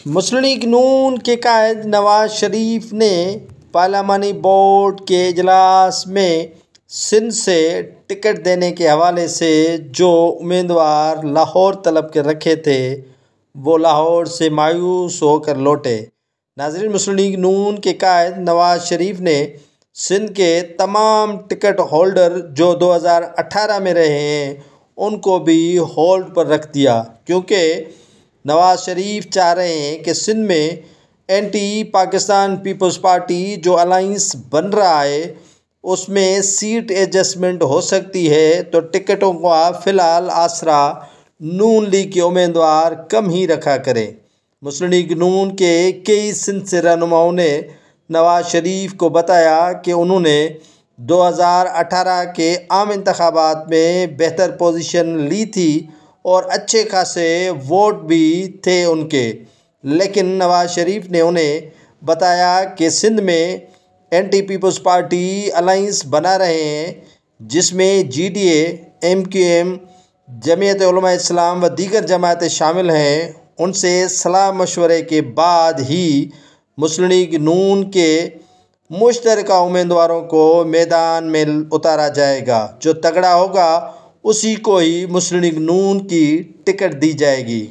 मुस्लिम league नून के कायद नवाज शरीफ ने parliamentary board के इजलास में सिंध से टिकट देने के हवाले से जो उम्मीदवार लाहौर तलब के रखे थे वो लाहौर से मायूस होकर लौटे। नाज़रीन, मुस्लिम लीग नून के कायद नवाज शरीफ ने सिंध के तमाम टिकट होल्डर जो 2018 में रहे हैं उनको भी होल्ड पर रख दिया, क्योंकि नवाज शरीफ चाह रहे हैं कि सिंध में एंटी पाकिस्तान पीपल्स पार्टी जो अलाइंस बन रहा है उसमें सीट एडजस्टमेंट हो सकती है, तो टिकटों का फ़िलहाल आसरा नून लीग के उम्मीदवार कम ही रखा करें। मुस्लिम लीग नून के कई सिंध से रहनुमाओं ने नवाज शरीफ को बताया कि उन्होंने 2018 के आम इंतखाबात में बेहतर पोजीशन ली थी और अच्छे खासे वोट भी थे उनके, लेकिन नवाज शरीफ ने उन्हें बताया कि सिंध में एंटी पीपल्स पार्टी अलाइंस बना रहे हैं जिसमें GDA, MQM, जमीयत उलमा इस्लाम व दीगर जमातें शामिल हैं। उनसे सलाह मशवरे के बाद ही मुस्लिम लीग नून के मुश्तरका उम्मीदवारों को मैदान में उतारा जाएगा। जो तगड़ा होगा उसी को ही मुस्लिम लीग नून की टिकट दी जाएगी।